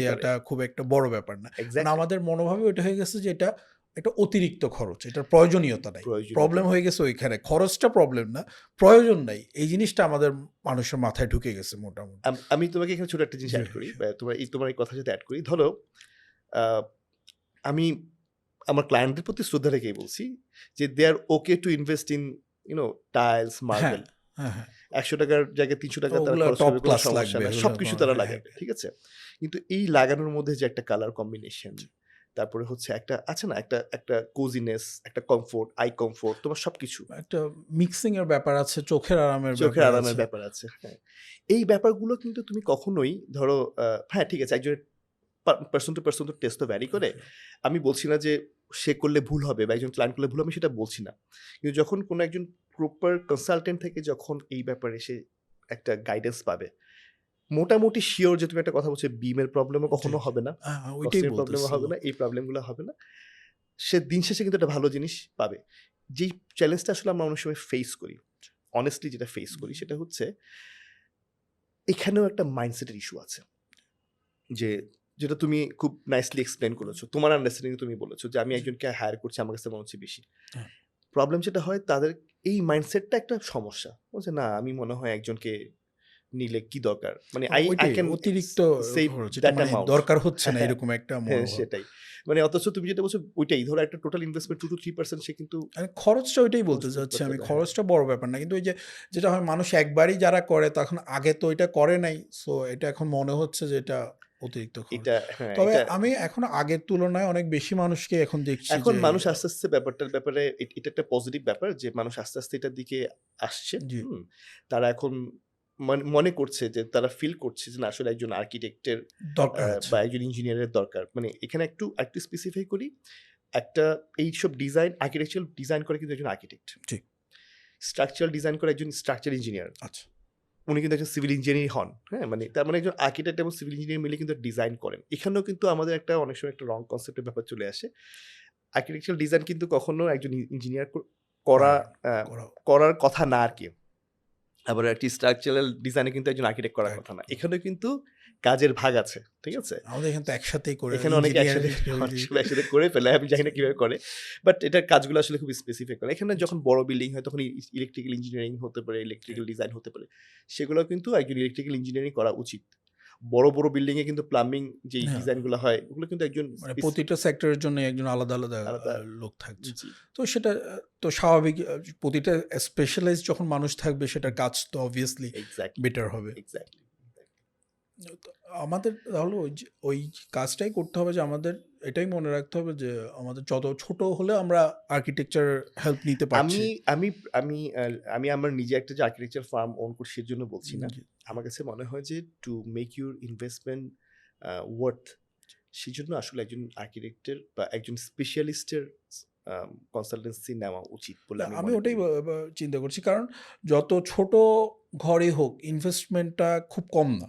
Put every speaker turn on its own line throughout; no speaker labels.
দেয়াটা খুব একটা বড় ব্যাপার না। মানে
এক্স্যাক্টলি
আমাদের মনোভাবে ওইটা হয়ে গেছে যে এটা একটা অতিরিক্ত খরচ। এটার প্রয়োজনীয়তা নাই।
প্রয়োজনীয়তা
প্রবলেম হয়ে গেছে ওইখানে। খরচটা প্রবলেম না, প্রয়োজন নাই। এই জিনিসটা আমাদের মানুষের মাথায় ঢুকে গেছে মোটামুটি।
আমি তোমাকে এখানে ছোট একটা জিনিস
জি
অ্যাড
ভাই,
করি,
জি।
বা তোমার এই কথার সাথে অ্যাড করি। ধরো আহ, আমি আমার ক্লায়েন্টদের প্রতি শ্রদ্ধা রেখেই বলছি যে দে আর ওকে টু ইনভেস্ট ইন টাইলস,
হ্যাঁ,
মার্বেল।
হ্যাঁ।
100 টাকার জায়গায় 300 টাকা তারা
ওগুলা
খরচ
টপ
করবে, কোনো
ক্লাস
সমস্যা
লাগবে।
না,
ওগুলা
সবকিছু তারা
হ্যাঁ,
লাগাবে,
হ্যাঁ।
ঠিক আছে। কিন্তু এই লাগানোর মধ্যে যে একটা কালার কম্বিনেশন, তারপরে হচ্ছে একটা আছে না, একটা একটা কোজিনেস, একটা কমফোর্ট, আই কমফোর্ট, তোমার সবকিছু,
একটা মিক্সিং এর ব্যাপার আছে, চোখের আরামের
চোখের
ব্যাপার
আরামের
আছে।
ব্যাপার আছে, হ্যাঁ। এই ব্যাপারগুলো কিন্তু তুমি কখনোই ধরো হ্যাঁ ঠিক আছে, একজনের পার্সন টু পার্সন তো টেস্ট তো ভ্যারি করে। আমি বলছি না যে সে করলে ভুল হবে বা একজন ক্লায়েন্ট করলে ভুল হবে, আমি সেটা বলছি না। কিন্তু যখন কোনো একজন প্রপার কনসালটেন্ট থেকে যখন এই ব্যাপারে সে একটা গাইডেন্স পাবে, মোটামুটি শিওর যে তুমি একটা কথা বলছো, বিমের প্রবলেমও কখনো হবে না,
ওইটাই
কস্টের প্রবলেমও
বলতেছি।
হবে না, এই প্রবলেমগুলো হবে না। সে দিন শেষে কিন্তু একটা ভালো জিনিস পাবে। যেই চ্যালেঞ্জটা আসলে আমরা অনেক সময় ফেস করি, অনেস্টলি যেটা ফেস করি, সেটা হচ্ছে এখানেও একটা মাইন্ডসেটের ইস্যু আছে, যে যেটা তুমি খুব নাইসলি এক্সপ্লেন করেছো, তোমার আন্ডারস্ট্যান্ডিং তুমি বলেছো যে আমি একজনকে হায়ার করছি, আমার কাছে মনে হচ্ছে বেশি।
হ্যাঁ।
প্রবলেম যেটা হয়, তাদের এই মাইন্ডসেটটা একটা সমস্যা, বলছে না আমি মনে হয় একজনকে নিলে কি দরকার, মানে আই আই
ওইটাই
ক্যান
অতিরিক্ত
সেভ
খরচ। এটা
দ্যাট
মানে
অ্যামাউন্ট।
দরকার হচ্ছে না
হ্যাঁ,
এরকম একটা
হ্যাঁ,
মনোভাব।
সেটাই। মানে অথচ তুমি যেটা বলছো ওইটাই, ধরো একটা টোটাল ইনভেস্টমেন্ট 2 to 3% সে কিন্তু
আমি খরচটা ওইটাই বলতে
খরচ করতে
চাচ্ছি আমি।
পারতেছে, হ্যাঁ।
খরচটা বড় ব্যাপার না। কিন্তু ওই যে যেটা হয় মানুষ একবারই যারা করে তখন আগে তো এটা করে নাই। সো এটা এখন মনে হচ্ছে যে এটা অতিরিক্ত খরচ।
এটা হ্যাঁ,
তবে
এটা
আমি এখন আগের তুলনায় অনেক বেশি মানুষকে এখন দেখছি
এখন
যে
মানুষ আস্তে আস্তে ব্যাপারটার ব্যাপারে এটা একটা পজিটিভ ব্যাপার যে মানুষ আস্তে আস্তে এটার দিকে আসছে।
জি,
তারা এখন মনে করছে যে তারা ফিল করছে যে না আসলে একজন আর্কিটেক্টের
দরকার আছে।
বা একজন ইঞ্জিনিয়ারের দরকার। মানে এখানে একটু স্পেসিফাই করি, একটা এইসব ডিজাইন, আর্কিটেকচারাল ডিজাইন করে কিন্তু একজন আর্কিটেক্ট,
জি,
স্ট্রাকচারাল ডিজাইন করে একজন স্ট্রাকচার ইঞ্জিনিয়ার,
আচ্ছা।
উনি কিন্তু একজন সিভিল ইঞ্জিনিয়ার হন, হ্যাঁ, মানে তার মানে একজন আর্কিটেক্ট এবং সিভিল ইঞ্জিনিয়ার মিলে কিন্তু ডিজাইন করেন। এখানেও কিন্তু আমাদের একটা অনেক সময় একটা রং কনসেপ্টের ব্যাপার চলে আসে। আর্কিটেকচারাল ডিজাইন কিন্তু কখনো একজন ইঞ্জিনিয়ার করা
পারে করা
করার কথা না আর কি। আবার একটি স্ট্রাকচারাল ডিজাইনে কিন্তু একজন আর্কিটেক্ট করার কথা না।
একদম।
এখানেও কিন্তু কাজের ভাগ আছে, ঠিক আছে।
আমাদের এখানে তো একসাথেই করে
এখানে অনেকে
ইঞ্জিনিয়ার
একসাথে অনেক সময় একসাথে করে ফেলে, আমি জানি না কিভাবে করে, বাট এটার কাজগুলো আসলে খুব স্পেসিফিক করে। এখানে যখন বড় বিল্ডিং হয় তখন ইলেকট্রিক্যাল ইঞ্জিনিয়ারিং হতে পারে, ইলেকট্রিক্যাল ডিজাইন হতে পারে, সেগুলো কিন্তু একজন ইলেকট্রিক্যাল ইঞ্জিনিয়ারিং করা উচিত। বড় বড় বিল্ডিং এ কিন্তু প্লাম্বিং যেই
হ্যাঁ,
ডিজাইনগুলো হয় ওগুলো কিন্তু একজন
মানে প্রতিটা সেক্টরের জন্য একজন আলাদা, আলাদা
আলাদা।
লোক থাকছে।
জি,
তো সেটা তো স্বাভাবিক। প্রতিটা স্পেশালাইজড যখন মানুষ থাকবে সেটার কাজ তো অবভিয়াসলি
এক্স্যাক্টলি,
বেটার হবে।
এক্স্যাক্টলি।
তো আমাদের তাহলে ওই কাজটাই করতে হবে যে আমাদের এটাই মনে রাখতে হবে যে আমাদের যত ছোট হলে আমরা আর্কিটেকচার হেল্প নিতে
আমি
পারছি।
আমি আমি আমি আমার নিজে একটা যে আর্কিটেকচার ফার্ম ওন করছি এর জন্য বলছি না।
জি,
আমার কাছে মনে হয় যে to make your investment worth, সেজন্য আসলে একজন আর্কিটেক্টের বা একজন স্পেশালিস্টের কনসালটেন্সি নেওয়া উচিত বলে
না,
আমি
আমি
মনে
ওটাই
করি।
চিন্তা করছি। কারণ যত ছোট ঘরই হোক ইনভেস্টমেন্টটা খুব কম না।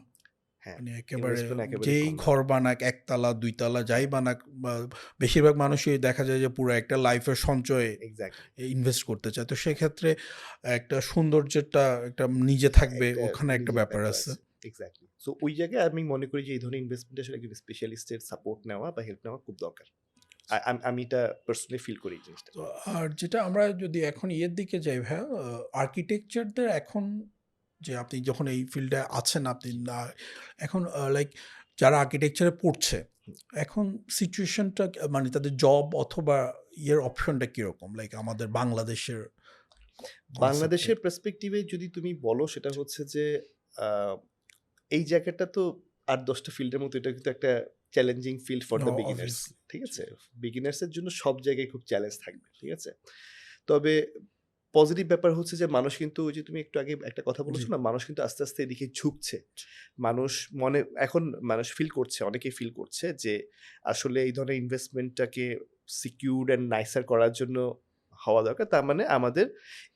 হ্যাঁ,
মানে একেবারে
ইনভেস্টমেন্ট একেবারেই
যেই
কম না।
ঘর বানাক, একতলা, দুইতলা যাই বানাক, বা বেশিরভাগ মানুষই দেখা যায় যে পুরো একটা লাইফের সঞ্চয়ে
এক্স্যাক্টলি।
ইনভেস্ট করতে চায়। তো সেক্ষেত্রে একটা সৌন্দর্যটা একটা নিজে থাকবে,
একটা
ওখানে একটা
নিজের
ব্যাপার আছে।
এক্স্যাক্টলি। সো ওই জায়গায় আমি মনে করি যে এই ধরনের ইনভেস্টমেন্ট আসলে একজন স্পেশালিস্টের সাপোর্ট নেওয়া বা হেল্প নেওয়া খুব দরকার। আমি এটা পার্সোনালি ফিল করি এই জিনিসটা।
তো আর যেটা আমরা যদি এখন ইয়ের দিকে যাই ভাইয়া, আর্কিটেকচারদের এখন যে আপনি যখন এই ফিল্ডে আছেন আপনি না, এখন লাইক যারা আর্কিটেকচারে পড়ছে
হুম।
এখন সিচুয়েশনটা মানে তাদের জব অথবা ইয়ের অপশনটা কিরকম, লাইক আমাদের বাংলাদেশের কনসেপ্টে।
বাংলাদেশের পার্সপেক্টিভে যদি তুমি বলো, সেটা হচ্ছে যে আহ, এই জায়গাটা তো 8-10টা ফিল্ডের মতো, এটা কিন্তু একটা challenging field for the beginners,
obviously.
ঠিক আছে। বিগিনার্সের জন্য সব জায়গায় খুব চ্যালেঞ্জ থাকবে, ঠিক আছে। তবে পজিটিভ ব্যাপার হচ্ছে যে মানুষ কিন্তু, ওই যে তুমি একটু আগে একটা কথা
জি,
বলেছো না, মানুষ কিন্তু আস্তে আস্তে এদিকে ঝুঁকছে। মানুষ মনে এখন মানুষ ফিল করছে, অনেকেই ফিল করছে যে আসলে এই ধরনের ইনভেস্টমেন্টটাকে সিকিউরড অ্যান্ড নাইসার করার জন্য হওয়া দরকার। তার মানে আমাদের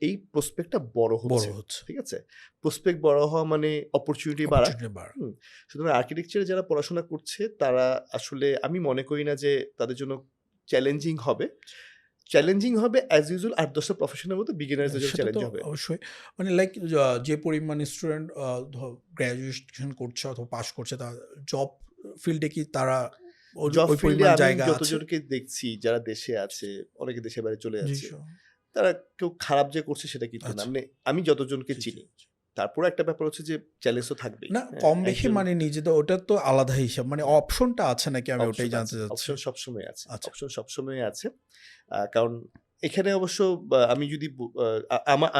এই প্রসপেক্টটা বড়
বড়
হচ্ছে,
হচ্ছে,
ঠিক আছে। প্রসপেক্ট বড় হওয়া মানে অপরচুনিটি বাড়া।
অপরচুনিটি বাড়ে।
হুম। সুতরাং আর্কিটেকচারে যারা পড়াশোনা করছে তারা আসলে, আমি মনে করি না যে তাদের জন্য চ্যালেঞ্জিং হবে। চ্যালেঞ্জিং হবে অ্যাজ ইউজুয়াল 8-10টা প্রফেশনের মধ্যে বিগিনার্সদের জন্য
সেটা তো
চ্যালেঞ্জ হবে।
অবশ্যই। মানে লাইক যে পরিমাণ স্টুডেন্ট গ্র্যাজুয়েশন করছে অথবা পাস করছে তার জব ফিল্ডে কি তারা
জব
ওই
ফিল্ডে
পরিমাণ
আমি
জায়গা আছে?
যতজনকে দেখছি যারা দেশে আছে, অনেকে দেশের বাইরে চলে
জি,
যাচ্ছে। তারা কেউ খারাপ যে করছে সেটা কিন্তু না।
আচ্ছা।
মানে আমি যতজনকে
জি, জি,
চিনি।
জি।
তারপরেও একটা ব্যাপার হচ্ছে যে চ্যালেঞ্জ তো থাকবেই।
না,
হ্যাঁ?
কম বেশি
একজন
মানে নিজেদের ওটা তো আলাদা হিসাব। মানে
হুম,
অপশনটা আছে নাকি আমি ওটাই
অপশন
জানতে
আছে।
চাচ্ছি।
অপশন সবসময় আছে।
আচ্ছা,
অপশন সবসময় আছে। কারণ এখানে অবশ্য আমি যদি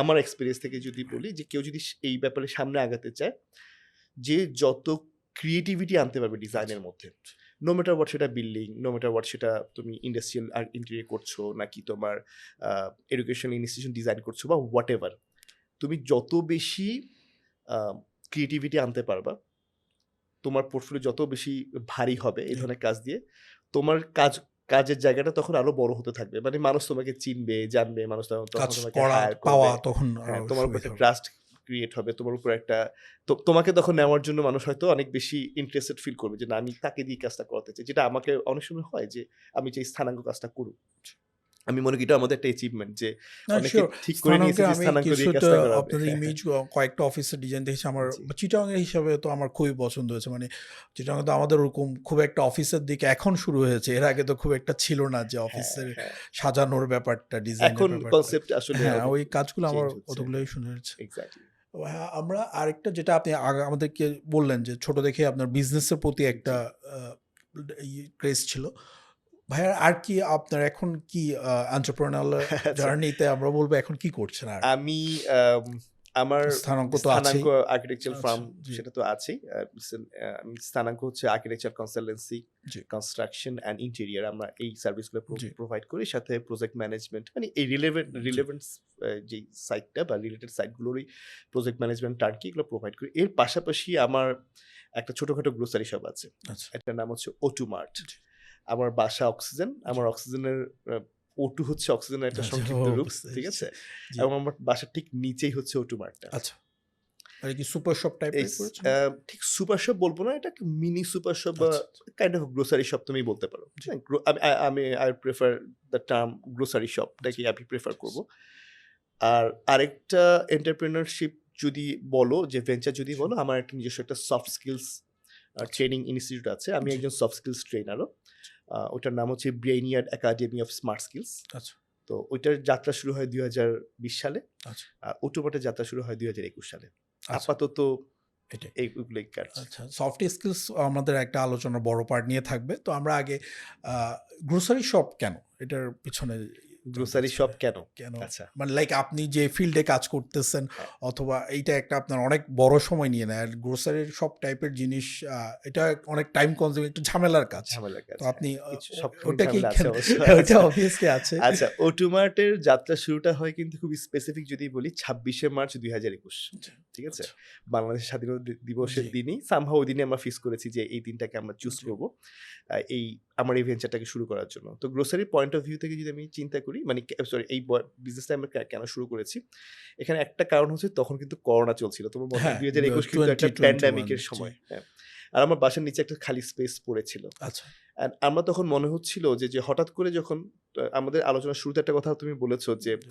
আমার এক্সপেরিয়েন্স থেকে যদি বলি যে কেউ যদি এই ব্যাপারে সামনে আগাতে চায়, যে যত ক্রিয়েটিভিটি আনতে পারবে
আচ্ছা,
ডিজাইনের মধ্যে। নো ম্যাটার হোয়াট সেটা বিল্ডিং, নো ম্যাটার হোয়াট সেটা তুমি ইন্ডাস্ট্রিয়াল ইন্টেরিয়র করছো নাকি তোমার এডুকেশনাল ইনস্টিটিউশন ডিজাইন করছো বা হোয়াটএভার। তুমি যত বেশি ক্রিয়েটিভিটি আনতে পারবা, তোমার পোর্টফোলিও যত বেশি ভারী হবে এই
জি।
ধরনের কাজ দিয়ে, তোমার কাজের জায়গাটা তখন আরো বড় হতে থাকবে। মানে মানুষ তোমাকে চিনবে, জানবে, মানুষ তখন
কাজ
তোমাকে
করা
হায়ার
পাওয়া
করবে।
তখন
হ্যাঁ,
আরো
তোমার উপর
সুবিধা
একটা
হবে।
ট্রাস্ট ক্রিয়েট হবে। তোমার উপর একটা তোমাকে তখন নেওয়ার জন্য মানুষ হয়তো অনেক বেশি ইন্টারেস্টেড ফিল করবে যে না আমি তাকে দিয়ে কাজটা করাতে চাই। যেটা আমাকে অনেক সময় হয় যে আমি চাই স্থানাঙ্ক কাজটা করুক। আমি মনে করি এটা আমাদের একটা অ্যাচিভমেন্ট যে
না,
অনেকে
শিওর।
ঠিক করে নিয়েছে
স্থানাঙ্কে
যে
আমি
স্থানাঙ্ক দিয়ে
কিছুটা
কাজটা করাবে।
আপনাদের ইমেজ কয়েকটা অফিসের ডিজাইন দেখেছি আমার
জি।
চিটাগাং এর হিসাবে তো আমার খুবই পছন্দ হয়েছে। মানে চিটাগাং তো আমাদের ওরকম খুব একটা অফিসের দিকে এখন শুরু হয়েছে। এর আগে তো খুব একটা ছিল না যে
হ্যাঁ,
অফিসের
হ্যাঁ।
সাজানোর ব্যাপারটা, ডিজাইনের
এখন
ব্যাপারটা।
কনসেপ্ট আসলে
হ্যাঁ,
অনেক
ওই কাজগুলো আমার
চেঞ্জ হচ্ছে।
কতগুলোই সুন্দর হয়েছে।
এক্সাক্টলি।
হ্যাঁ, আমরা আরেকটা যেটা আপনি আমাদেরকে বললেন যে ছোট থেকে আপনার বিজনেসের প্রতি একটা
জি।
ক্রেজ ছিল। ভাইয়া আর কি আপনার এখন কি entrepreneurial
আচ্ছা।
জার্নিতে আমরা বলবো এখন কি করছেন আর?
আমি আমার
স্থানাঙ্ক তো আছেই।
স্থানাঙ্ক আর্কিটেকচারাল
আচ্ছা,
ফার্ম
জি,
সেটা তো আছেই। আমি স্থানাঙ্ক হচ্ছে architecture consultancy,
G,
construction and interior. আমরা এই সার্ভিসগুলো
জি,
প্রোভাইড করি। সাথে প্রজেক্ট ম্যানেজমেন্ট মানে এই
জি।
রিলেভেন্ট যেই সাইটটা বা রিলেটেড সাইটগুলোরই প্রজেক্ট ম্যানেজমেন্ট টার্কি এগুলো প্রোভাইড করি। এর পাশাপাশি আমার একটা ছোটখাটো গ্রোসারি শপ আছে।
আচ্ছা,
এটার নাম হচ্ছে O2 মার্ট।
জি,
আমার বাসা অক্সিজেন।
জি।
আমার অক্সিজেনের O2 হচ্ছে অক্সিজেনের একটা
আচ্ছা,
সংক্ষিপ্ত রূপ।
বুঝতে
ঠিক
পেরেছি।
আছে?
জি,
এবং আমার বাসার ঠিক নিচেই হচ্ছে O2 মার্টটা।
আচ্ছা। আর কি সুপার শপ
এই
টাইপের করেছেন?
ঠিক সুপার শপ বলব না, এটা মিনি সুপার শপ বা
আচ্ছা,
কাইন্ড অফ গ্রোসারি শপ তুমি বলতে পারো।
জি,
হ্যাঁ? I prefer the term grocery shop টাকে আমি প্রেফার করব। আর আরেকটা এন্টারপ্রেনারশিপ যদি বলো যে ভেঞ্চার যদি
জি,
বলো, আমার একটা নিজস্ব একটা সফট স্কিলস
আচ্ছা,
ট্রেনিং ইনস্টিটিউট আছে। আমি
জি,
একজন সফট স্কিলস ট্রেনারও। ওটার নাম হচ্ছে ব্রেইনিয়ার্ড একাডেমি অফ স্মার্ট স্কিলস।
আচ্ছা,
তো ওইটার যাত্রা শুরু হয় ২০২০ সালে।
আচ্ছা,
আর ওটোমাটের যাত্রা শুরু হয় ২০২১ সালে।
আচ্ছা,
আপাতত
এটাই।
এইগুলোই কাজ।
আচ্ছা, সফট স্কিলস আমাদের একটা আলোচনার বড় পার্ট নিয়ে থাকবে। তো আমরা আগে গ্রোসারি শপ কেন? এটার পিছনে জানতে
গ্রোসারি
চাই।
শপ কেন?
কেন?
আচ্ছা,
মানে লাইক আপনি যে ফিল্ডে কাজ করতেছেন
হ্যাঁ,
অথবা এইটা একটা আপনার অনেক বড় সময় নিয়ে নেয়। আর গ্রোসারির সব টাইপের জিনিস এটা অনেক টাইম কনজিউমিং একটু ঝামেলার কাজ।
ঝামেলার কাজ।
তো
হ্যাঁ,
আপনি
কিছু সবখানেই
ওটাকেই
ঝামেলা আছে
কেন
অবশ্য।
ওটা
আচ্ছা,
অবভিয়াসলি আছে।
আচ্ছা ওটোমার্টের যাত্রা শুরুটা হয় কিন্তু খুবই স্পেসিফিক যদি বলি ২৬শে মার্চ ২০২১।
আচ্ছা,
ঠিক আছে?
আচ্ছা।
বাংলাদেশের স্বাধীনতা দিবসের
জি,
দিনই সামহাউ ওই দিনে আমরা ফিক্স করেছি যে এই দিনটাকে আমরা চুজ
জি,
করব। এই আমার এই ভেঞ্চারটাকে শুরু করার জন্য। তো গ্রোসারি পয়েন্ট অফ ভিউ থেকে যদি আমি চিন্তা করি মানে সরি এই বিজনেসটা আমরা কেন শুরু করেছি? এখানে একটা কারণ হচ্ছে তখন কিন্তু করোনা চলছিল। তোমার মনে হয়
হ্যাঁ,
২০২১ কিন্তু একটা
2021
প্যান্ডেমিক এর
জি,
সময়। হ্যাঁ? আর আমার বাসার নিচে একটা খালি স্পেস পড়েছিল।
আচ্ছা।
অ্যান্ড আমার তখন মনে হচ্ছিল যে হঠাৎ করে যখন আমাদের আলোচনার শুরুতে একটা কথা তুমি বলেছ যে
জি,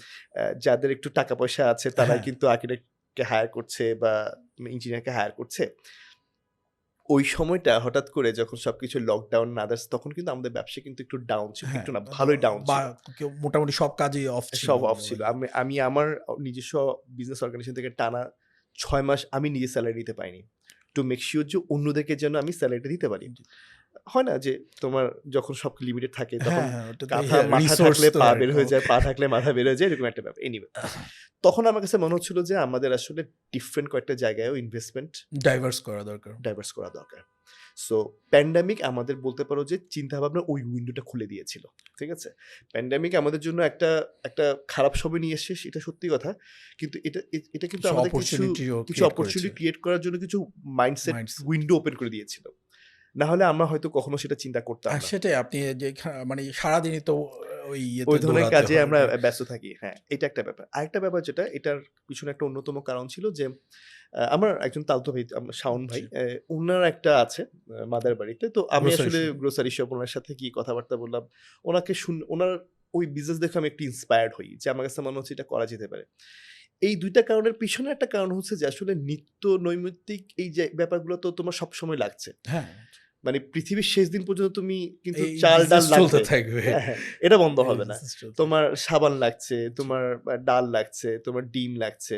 যাদের একটু টাকা পয়সা আছে তারাই
হ্যাঁ,
কিন্তু আর্কিটেক্টকে হায়ার করছে বা ইঞ্জিনিয়ারকে হায়ার করছে। ওই সময়টা হঠাৎ করে যখন সবকিছু লকডাউন আদার্স তখন কিন্তু আমাদের ব্যবসা কিন্তু একটু ডাউন ছিল।
হ্যাঁ,
একটু না ভালোই ডাউন
বা
ছিল।
মোটামুটি সব কাজই অফ ছিল
সব অফ
বলা
ছিল।
যায়।
আমি আমার নিজস্ব বিজনেস অর্গানাইজেশন থেকে টানা ৬ মাস আমি নিজে সেলারি দিতে পারিনি। টু মেক সিউর যে অন্যদেরকে যেন আমি সেলারিটা দিতে পারি।
জি।
হয় না যে তোমার যখন সব লিমিটেড থাকে তখন
হ্যাঁ, হ্যাঁ, ওটা তো
মাথা
রিসোর্স
থাকলে
তো
পা
আর
বের হয়ে যায়, পা থাকলে মাথা বের হয়ে যায় এরকম একটা ব্যাপার। এনিওয়ে তখন আমার কাছে মনে হচ্ছিল যে আমাদের আসলে ডিফারেন্ট কয়েকটা জায়গায়ও ইনভেস্টমেন্ট
ডাইভার্স করা দরকার।
ডাইভার্স করা দরকার। সো প্যান্ডেমিক আমাদের বলতে পারো যে চিন্তাভাবনা ওই উইন্ডোটা খুলে দিয়েছিল। ঠিক আছে? প্যান্ডেমিক আমাদের জন্য একটা খারাপ সময় নিয়ে এসেছে সেটা সত্যি কথা। কিন্তু এটা কিন্তু
কিছু
আমাদের
অপরচুনিটিও
কিছু
ক্রিয়েট করেছে।
অপরচুনিটি ক্রিয়েট করার জন্য কিছু মাইন্ডসেট
মাইন্ডস
উইন্ডো ওপেন করে দিয়েছিল। না হলে আমরা হয়তো কখনো সেটা চিন্তা করতাম
আর
না।
সেটাই আপনি যে মানে সারাদিনই তো ওই ইয়েতে
ওই ধরনের
দৌড়াতে
কাজে
হয়
আমরা
ওটাই।
ব্যস্ত থাকি। হ্যাঁ, এটা একটা ব্যাপার। আরেকটা ব্যাপার যেটা এটার পিছনে একটা অন্যতম কারণ ছিল যে আমার একজন তালতো ভাই শাওন ভাই
জি,
উনার একটা আছে মাদার বাড়িতে। তো আমি
গ্রোসারি
আসলে
শপ।
গ্রোসারি শপ উনার সাথে গিয়ে কথাবার্তা বললাম। উনার ওই বিজনেস দেখে আমি একটু ইন্সপায়ার্ড হই যে আমার কাছে মনে হচ্ছে এটা করা যেতে পারে। এই ২ টা কারণের পিছনে একটা কারণ হচ্ছে যে আসলে নিত্য নৈমিত্তিক এই যে ব্যাপারগুলো তো তোমার সবসময় লাগছে।
হ্যাঁ,
মানে পৃথিবীর শেষ দিন পর্যন্ত তুমি কিন্তু
এই
চাল ডাল
বিজনেস চলতে
লাগবে।
থাকবে।
হ্যাঁ, হ্যাঁ, এটা বন্ধ
এই
হবে না।
বিজনেস চলতে
তোমার
থাকবে।
সাবান লাগছে,
জি।
তোমার ডাল লাগছে, তোমার ডিম লাগছে,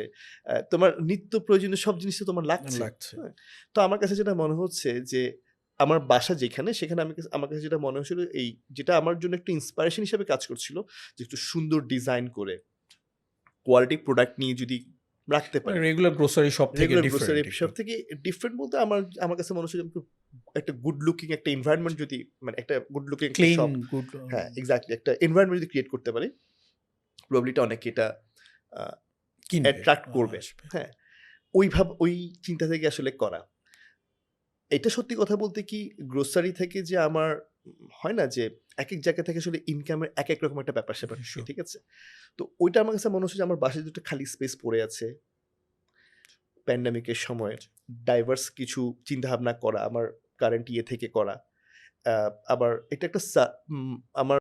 তোমার নিত্য প্রয়োজনীয় সব জিনিস তো তোমার লাগছে।
লাগছে।
হ্যাঁ? তো আমার কাছে যেটা মনে হচ্ছে যে আমার বাসা যেখানে সেখানে আমার কাছে যেটা মনে হচ্ছিল যেটা আমার জন্য একটা ইন্সপিরেশন হিসেবে কাজ করছিল যে একটু সুন্দর ডিজাইন করে কোয়ালিটি প্রোডাক্ট নিয়ে যদি রাখতে
মানে
পারি।
রেগুলার গ্রোসারি শপ থেকে
রেগুলার
ডিফারেন্ট
গ্রোসারি শপ
একটু।
থেকে ডিফারেন্ট বলতে আমার কাছে মনে হচ্ছে যে একটা গুড লুকিং একটা এনভায়রনমেন্ট যদি মানে একটা গুড লুকিং একটা
ক্লিন
শপ,
গুড
হ্যাঁ এক্স্যাক্টলি একটা এনভায়রনমেন্ট যদি ক্রিয়েট করতে পারি প্রবাবলি এটা অনেকে এটা
কিনবে,
অ্যাট্রাক্ট করবে।
আসবে।
হ্যাঁ, ওই চিন্তা থেকে আসলে করা। এটা সত্যি কথা বলতে কি গ্রোসারি থেকে যে আমার হয় না যে একেক জায়গা থেকে আসলে ইনকামের একেক রকম একটা ব্যাপার-স্যাপার থাকে,
Sure.
ঠিক আছে? তো ওইটা আমার কাছে মনে হচ্ছে যে আমার বাসায় যে একটা খালি স্পেস পড়ে আছে প্যান্ডেমিকের সময় ডাইভার্স কিছু চিন্তাভাবনা করা, আমার কারেন্ট থেকে করা। আবার এটা একটা আমার